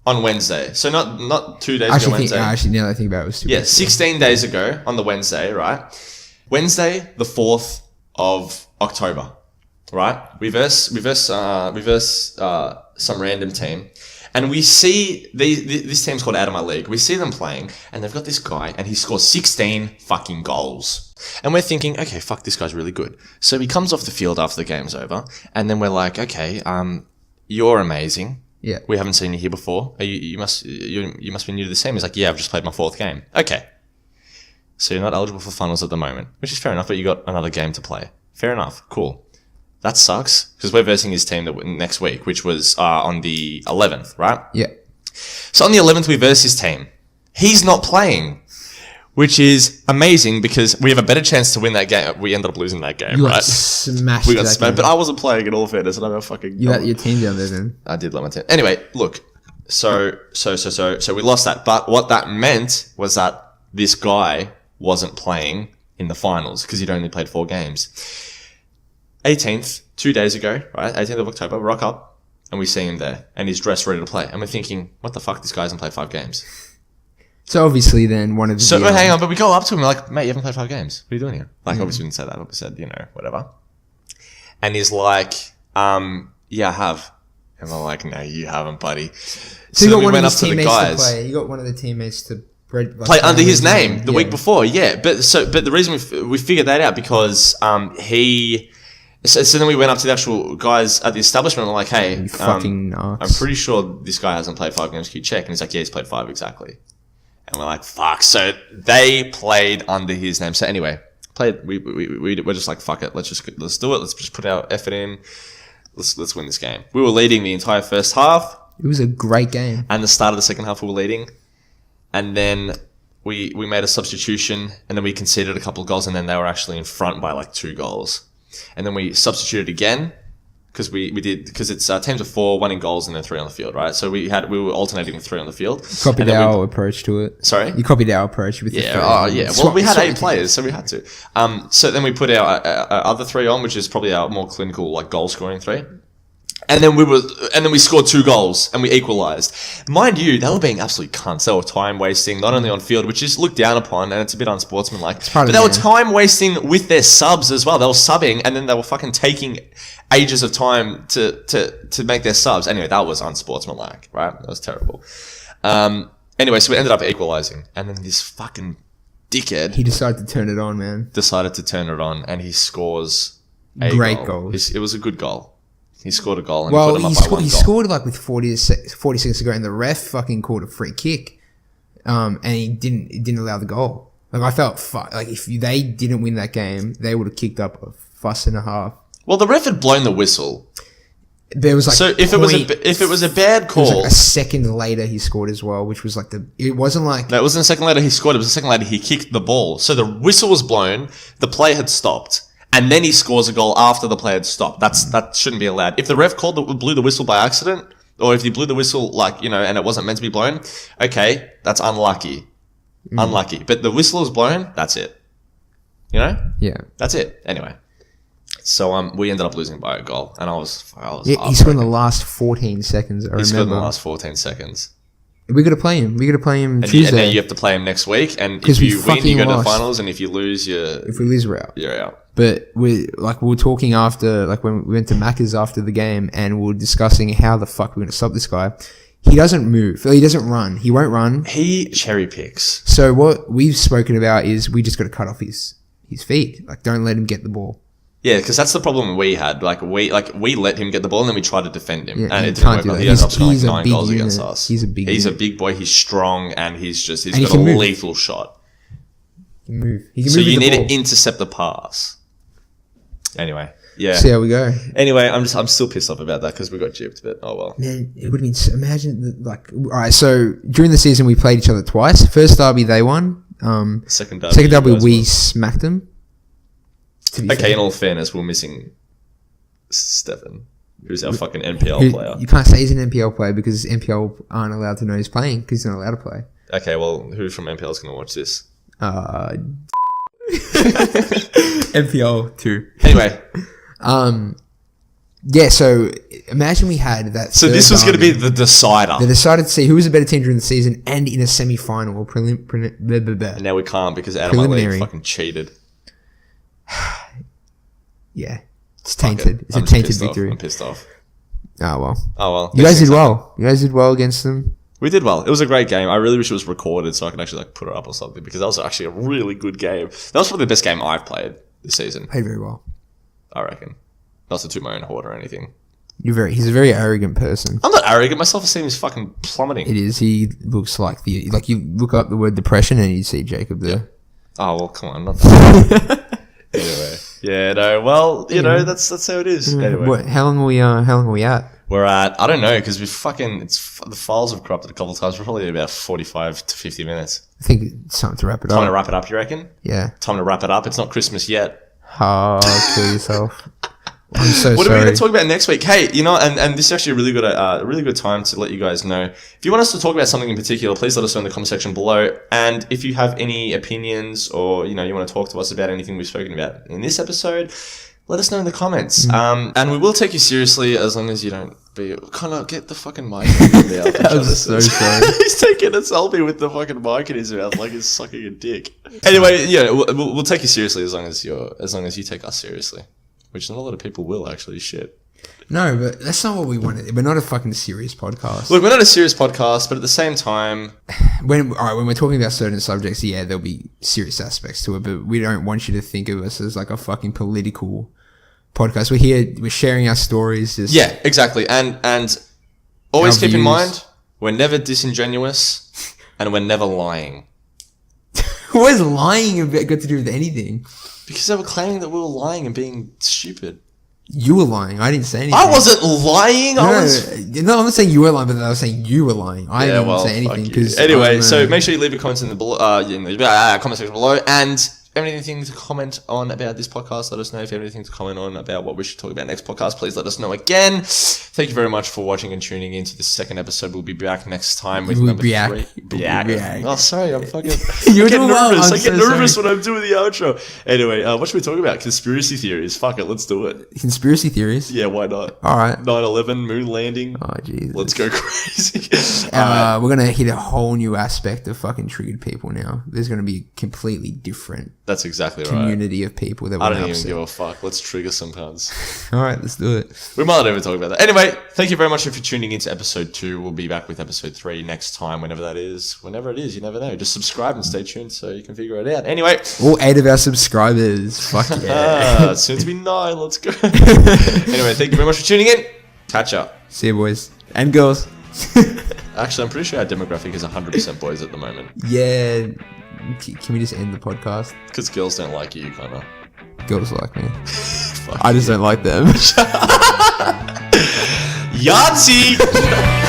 on Wednesday. So not 2 days ago Wednesday. Actually, now that I think about it, it was 2 weeks 16 days ago on the Wednesday, right? Wednesday, the 4th of October, right? We verse some random team. And we see this team's called Out of My League. We see them playing, and they've got this guy, and he scores 16 fucking goals. And we're thinking, okay, fuck, this guy's really good. So he comes off the field after the game's over, and then we're like, okay, you're amazing. Yeah. We haven't seen you here before. You must be new to the team. He's like, yeah, I've just played my 4th game. Okay. So you're not eligible for finals at the moment, which is fair enough, but you got another game to play. Fair enough. Cool. That sucks because we're versing his team next week, which was on the 11th, right? Yeah. So on the 11th, we verse his team. He's not playing, which is amazing because we have a better chance to win that game. We ended up losing that game, you right? Smashed. We got smashed, but I wasn't playing in all fairness, and I got fucking. You had your team down there then. I did let my team. Anyway, look. So we lost that, but what that meant was that this guy wasn't playing in the finals because he'd only played 4 games. 18th, 2 days ago, right? 18th of October, rock up, and we see him there, and he's dressed ready to play. And we're thinking, what the fuck? This guy hasn't played 5 games. So obviously then one of the... So hang on, but we go up to him, we're like, mate, you haven't played 5 games. What are you doing here? Like, obviously we didn't say that, but we said, whatever. And he's like, yeah, I have. And we're like, no, you haven't, buddy. So you got one of his teammates to play. You got one of the teammates to... play under his name the week before, yeah. But the reason we figured that out because so then we went up to the actual guys at the establishment and we're like, hey, I'm pretty sure this guy hasn't played 5 games. Can you check? And he's like, yeah, he's played 5 exactly. And we're like, fuck. So they played under his name. So anyway, we're just like, fuck it. Let's do it. Let's just put our effort in. Let's win this game. We were leading the entire first half. It was a great game. And the start of the second half we were leading. And then we made a substitution, and then we conceded a couple of goals, and then they were actually in front by like 2 goals. And then we substituted again because because it's teams of 4, 1 in goals, and then 3 on the field, right? So we were alternating with 3 on the field. Copied our approach to it. Sorry, you copied our approach with yeah. Oh yeah. Well, we had 8 players, so we had to. So then we put our other 3 on, which is probably our more clinical like goal scoring 3. And then we scored 2 goals and we equalised. Mind you, they were being absolute cunts. They were time wasting, not only on field, which is looked down upon and it's a bit unsportsmanlike. But they were time wasting with their subs as well. They were subbing and then they were fucking taking ages of time to make their subs. Anyway, that was unsportsmanlike, right? That was terrible. Anyway, so we ended up equalising. And then this fucking dickhead... He decided to turn it on, man. Decided to turn it on and he scores a great goal. It was a good goal. He scored a goal and put him up by 1 goal. He scored like with 40 seconds to go, and the ref fucking called a free kick, and he didn't allow the goal. Like I felt like if they didn't win that game, they would have kicked up a fuss and a half. Well, the ref had blown the whistle. There was like so if it was a bad call, it was like a second later he scored as well, which was like it wasn't like no, it wasn't a second later he scored. It was a second later he kicked the ball. So the whistle was blown, the play had stopped. And then he scores a goal after the play had stopped. That shouldn't be allowed. If the ref blew the whistle by accident, or if he blew the whistle and it wasn't meant to be blown, okay, that's unlucky. Unlucky. But the whistle is blown, that's it. Yeah. That's it. Anyway. So we ended up losing by a goal. And I was he scored in the last 14 seconds, He scored in the last 14 seconds. We're going to play him. Tuesday. And then you have to play him next week. And if you win, you go to the finals. And if you lose, if we lose, we're out. You're out. But we were talking after, like when we went to Macca's after the game, and we were discussing how the fuck we're going to stop this guy. He doesn't move. He doesn't run. He won't run. He cherry picks. So what we've spoken about is we just got to cut off his feet. Like, don't let him get the ball. Yeah, because that's the problem we had. We let him get the ball and then we tried to defend him, and it didn't work. He ended up scoring 9 goals unit. Against us. He's a big boy. He's strong, and he's got a lethal shot. He can move. So you need to intercept the pass. Anyway, yeah. See how we go. Anyway, I'm still pissed off about that because we got gypped, but oh well. Man, it would have been. Imagine all right. So during the season, we played each other twice. First derby, they won. Second derby, we smacked them. Okay, in all fairness, we're missing Stefan, who's our fucking NPL player. You can't say he's an NPL player because NPL aren't allowed to know he's playing because he's not allowed to play. Okay, well, who from NPL is going to watch this? NPL 2. Anyway. Yeah, so imagine we had that. So this was going to be the decider. They decided to see who was a better team during the season and in a semi-final or and now we can't because out of my league fucking cheated. Yeah, it's tainted. It's a tainted victory. I'm pissed off. Oh well. You guys did well. You guys did well against them. We did well. It was a great game. I really wish it was recorded so I could actually put it up or something because that was actually a really good game. That was probably the best game I've played this season. Played very well. I reckon. Not to toot my own horn or anything. He's a very arrogant person. I'm not arrogant. My self-esteem is fucking plummeting. It is. He looks like you look up the word depression and you see Jacob there. Yeah. Oh well, come on, not that. Anyway, yeah, no. Well, that's how it is. Anyway, how long are we at? We're at I don't know because the files have corrupted a couple of times. We're probably about 45 to 50 minutes. I think it's time to wrap it up. Time to wrap it up. You reckon? Yeah. Time to wrap it up. It's not Christmas yet. Oh, kill yourself. I'm so what sorry. are we going to talk about next week? Hey, you know, and this is actually a really good time to let you guys know. If you want us to talk about something in particular, please let us know in the comment section below. And if you have any opinions or, you know, you want to talk to us about anything we've spoken about in this episode, let us know in the comments. And we will take you seriously as long as you don't get the fucking mic in the mouth. I'm so sorry. He's taking a selfie with the fucking mic in his mouth like he's sucking a dick. Anyway, yeah, we'll take you seriously as long as you take us seriously. Which not a lot of people will, actually. Shit. No, but that's not what we wanted. We're not a fucking serious podcast. Look, we're not a serious podcast, but at the same time... When we're talking about certain subjects, yeah, there'll be serious aspects to it, but we don't want you to think of us as like a fucking political podcast. We're here, we're sharing our stories. Yeah, exactly. And always keep in mind, we're never disingenuous, and we're never lying. What is lying got to do with anything? Because they were claiming that we were lying and being stupid. You were lying. I didn't say anything. I wasn't lying. No, I'm not saying you were lying, but I was saying you were lying. I didn't say anything. Anyway, so make sure you leave your comments in the comment section below. And if you have anything to comment on about this podcast, let us know. If you have anything to comment on about what we should talk about next podcast, please let us know again. Thank you very much for watching and tuning into the second episode. We'll be back next time with number 3. Oh, sorry, I'm fucking... I get nervous. I get nervous when I'm doing the outro. Anyway, what should we talk about? Conspiracy theories. Fuck it, let's do it. Conspiracy theories? Yeah, why not? All right. 9/11, moon landing. Oh, Jesus. Let's go crazy. We're going to hit a whole new aspect of fucking triggered people now. There's going to be a completely different... That's exactly right. Community of people that I don't even give a fuck. Let's trigger some cunts. All right, let's do it. We might not even talk about that. Anyway, thank you very much for tuning into episode 2. We'll be back with episode 3 next time, whenever that is. Whenever it is, you never know. Just subscribe and stay tuned so you can figure it out. Anyway. All 8 of our subscribers. Fuck yeah. Soon to be 9. Let's go. Anyway, thank you very much for tuning in. Catch up. See you, boys. And girls. Actually, I'm pretty sure our demographic is 100% boys at the moment. Yeah. Can we just end the podcast? Because girls don't like you, kind of. Girls like me. I just don't like them. Yahtzee!